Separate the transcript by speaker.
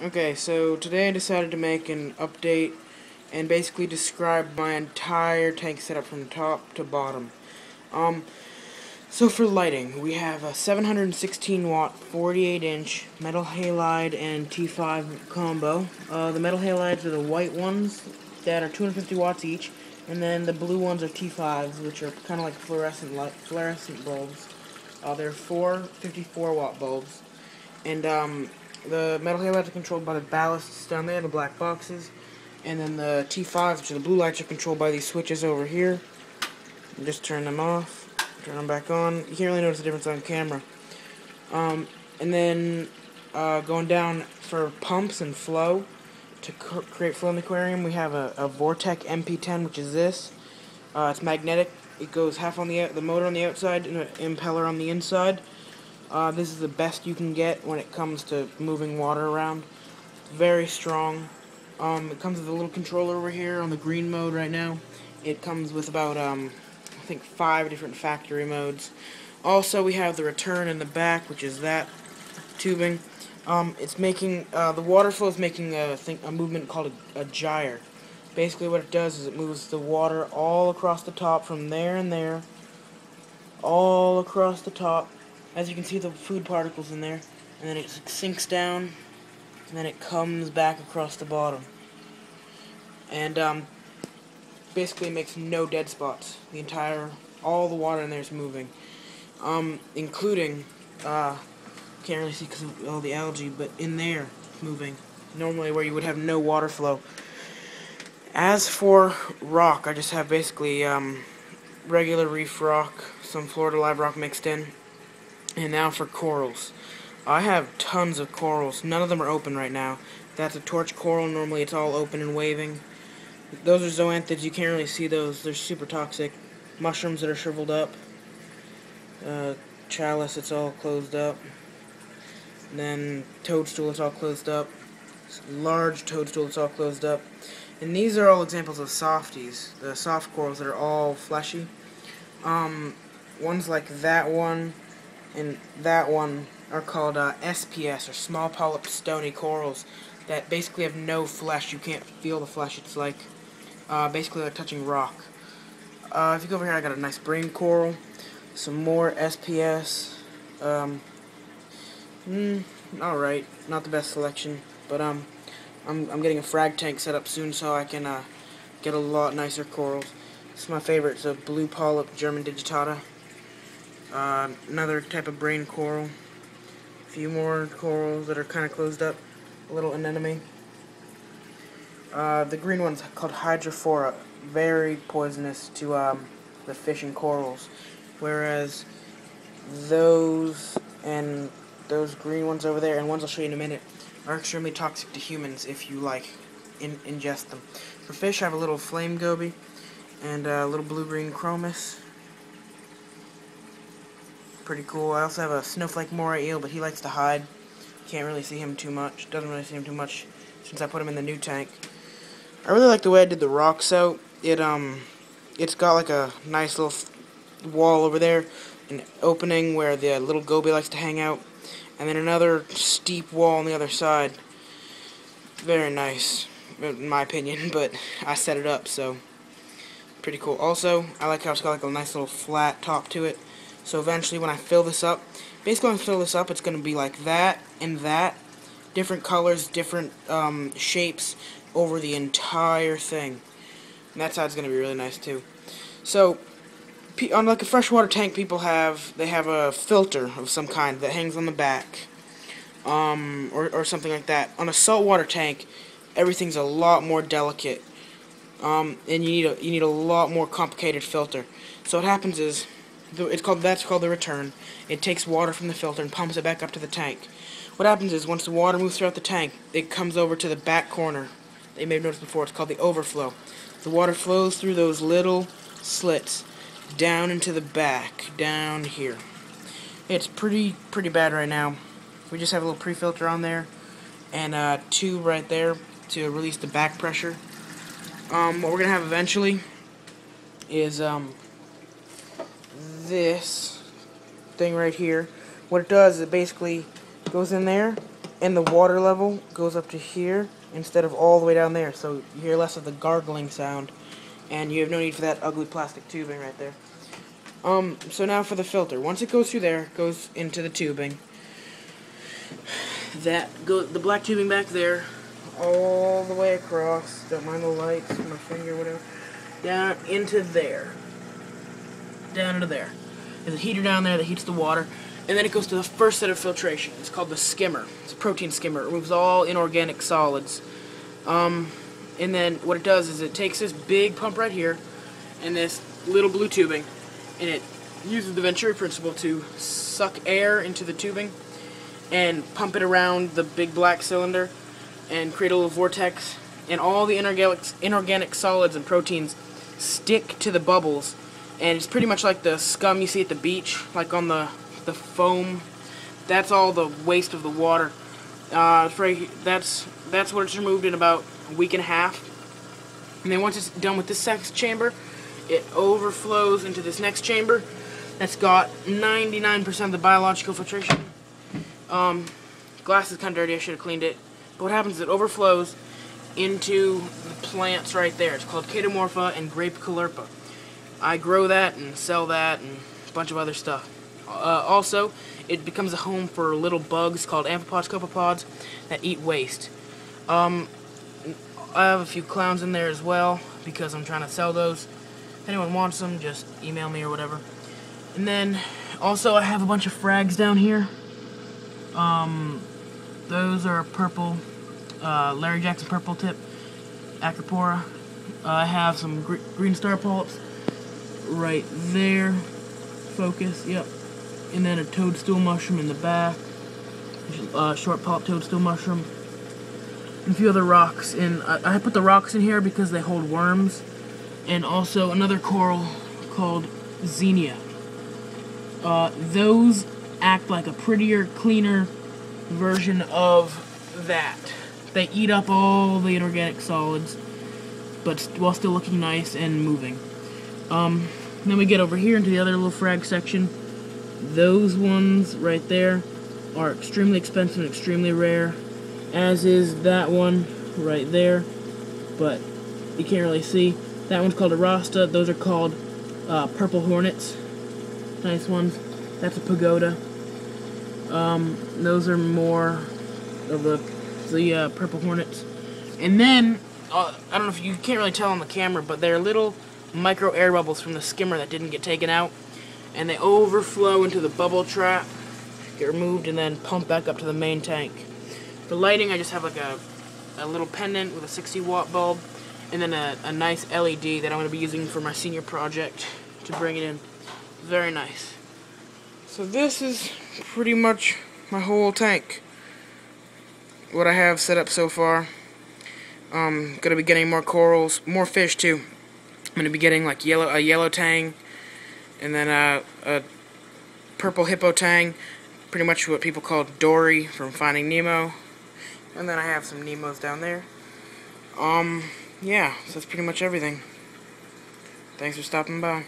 Speaker 1: Okay, so today I decided to make an update and basically describe my entire tank setup from top to bottom. Um, so for lighting, we have a 716 watt, 48 inch metal halide and T5 combo. The metal halides are the white ones that are 250 watts each, and then the blue ones are T5s, which are kind of like fluorescent bulbs. They're four 54 watt bulbs, and the metal halides are controlled by the ballasts down there, the black boxes, and then the T5s, which are the blue lights, are controlled by these switches over here. You just turn them off, turn them back on. You can't really notice the difference on camera. And then going down for pumps and flow, to create flow in the aquarium, we have a Vortec MP10, which is this. It's magnetic. It goes half on the motor on the outside and an impeller on the inside. This is the best you can get when it comes to moving water around. Very strong. It comes with a little controller over here on the green mode right now. It comes with about, I think 5 different factory modes. Also, we have the return in the back, which is that tubing. It's making, the water flow is making a movement called a gyre. Basically what it does is it moves the water all across the top from there and there, all across the top. As you can see, the food particles in there, and then it sinks down, and then it comes back across the bottom. And basically makes no dead spots. All the water in there is moving. Including, can't really see because of all the algae, but in there, moving. Normally where you would have no water flow. As for rock, I just have basically, regular reef rock, some Florida live rock mixed in. And now for corals. I have tons of corals. None of them are open right now. That's a torch coral. Normally it's all open and waving. Those are zoanthids. You can't really see those. They're super toxic. Mushrooms that are shriveled up. Chalice, it's all closed up. And then toadstool, it's all closed up. Large toadstool, it's all closed up. And these are all examples of softies. The soft corals that are all fleshy. Ones like that one and that one are called SPS, or small polyp stony corals, that basically have no flesh. You can't feel the flesh. It's like basically like touching rock. If you go over here, I got a nice brain coral, some more SPS. Alright, not the best selection, but I'm getting a frag tank set up soon so I can get a lot nicer corals. This is my favorite. It's a blue polyp German digitata. Another type of brain coral. A few more corals that are kind of closed up. A little anemone. The green one's called Hydrophora. Very poisonous to the fish and corals. Whereas those and those green ones over there, and ones I'll show you in a minute, are extremely toxic to humans if you ingest them. For fish, I have a little flame goby and a little blue-green chromis. Pretty cool. I also have a snowflake moray eel, but he likes to hide. Can't really see him too much. Doesn't really see him too much since I put him in the new tank. I really like the way I did the rocks out. It's got like a nice little wall over there, an opening where the little goby likes to hang out, and then another steep wall on the other side. Very nice, in my opinion, but I set it up, so pretty cool. Also, I like how it's got like a nice little flat top to it. So eventually when I fill this up, basically when I fill this up, it's going to be like that and that. Different colors, different shapes over the entire thing. And that side's going to be really nice too. So, on like a freshwater tank, they have a filter of some kind that hangs on the back. Or something like that. On a saltwater tank, everything's a lot more delicate. And you need a lot more complicated filter. So what happens is, that's called the return. It takes water from the filter and pumps it back up to the tank. What happens is, once the water moves throughout the tank, it comes over to the back corner. You may have noticed before, it's called the overflow. The water flows through those little slits down into the back, down here. It's pretty bad right now. We just have a little pre-filter on there, and a tube right there to release the back pressure. What we're going to have eventually is, this thing right here. What it does is it basically goes in there, and the water level goes up to here instead of all the way down there, so you hear less of the gargling sound, and you have no need for that ugly plastic tubing right there. So now for the filter. Once it goes through there, it goes into the tubing. The black tubing back there, all the way across, don't mind the lights, my finger, whatever, down into there. Down into there. There's a heater down there that heats the water, and then it goes to the first set of filtration. It's called the skimmer. It's a protein skimmer. It removes all inorganic solids. And then what it does is it takes this big pump right here, and this little blue tubing, and it uses the Venturi principle to suck air into the tubing and pump it around the big black cylinder and create a little vortex, and all the inorganic solids and proteins stick to the bubbles, and it's pretty much like the scum you see at the beach, like on the foam. That's all the waste of the water. That's what it's removed in about a week and a half. And then once it's done with this second chamber, it overflows into this next chamber that's got 99% of the biological filtration. Glass is kind of dirty, I should have cleaned it. But what happens is it overflows into the plants right there. It's called Cadomorpha and Grape Caulerpa. I grow that and sell that and a bunch of other stuff. Also, it becomes a home for little bugs called amphipods, copepods that eat waste. I have a few clowns in there as well because I'm trying to sell those. If anyone wants them, just email me or whatever. And then, also, I have a bunch of frags down here. Those are purple, Larry Jackson purple tip, Acropora. I have some green star polyps right there. Focus, yep. And then a toadstool mushroom in the back. Short polyp toadstool mushroom. And a few other rocks. And I put the rocks in here because they hold worms. And also another coral called Xenia. Those act like a prettier, cleaner version of that. They eat up all the inorganic solids, but while still looking nice and moving. Then we get over here into the other little frag section. Those ones right there are extremely expensive and extremely rare, as is that one right there, but you can't really see. That one's called a Rasta. Those are called purple hornets. Nice ones. That's a pagoda. Those are more of the purple hornets. And then, I don't know if you can't really tell on the camera, but they're little micro air bubbles from the skimmer that didn't get taken out. And they overflow into the bubble trap, get removed, and then pump back up to the main tank. For lighting, I just have like a little pendant with a 60-watt bulb, and then a nice LED that I'm going to be using for my senior project to bring it in. Very nice. So this is pretty much my whole tank. What I have set up so far. I'm going to be getting more corals, more fish too. I'm going to be getting like a yellow tang, and then a purple hippo tang, pretty much what people call Dory from Finding Nemo. And then I have some Nemos down there. Yeah, so that's pretty much everything. Thanks for stopping by.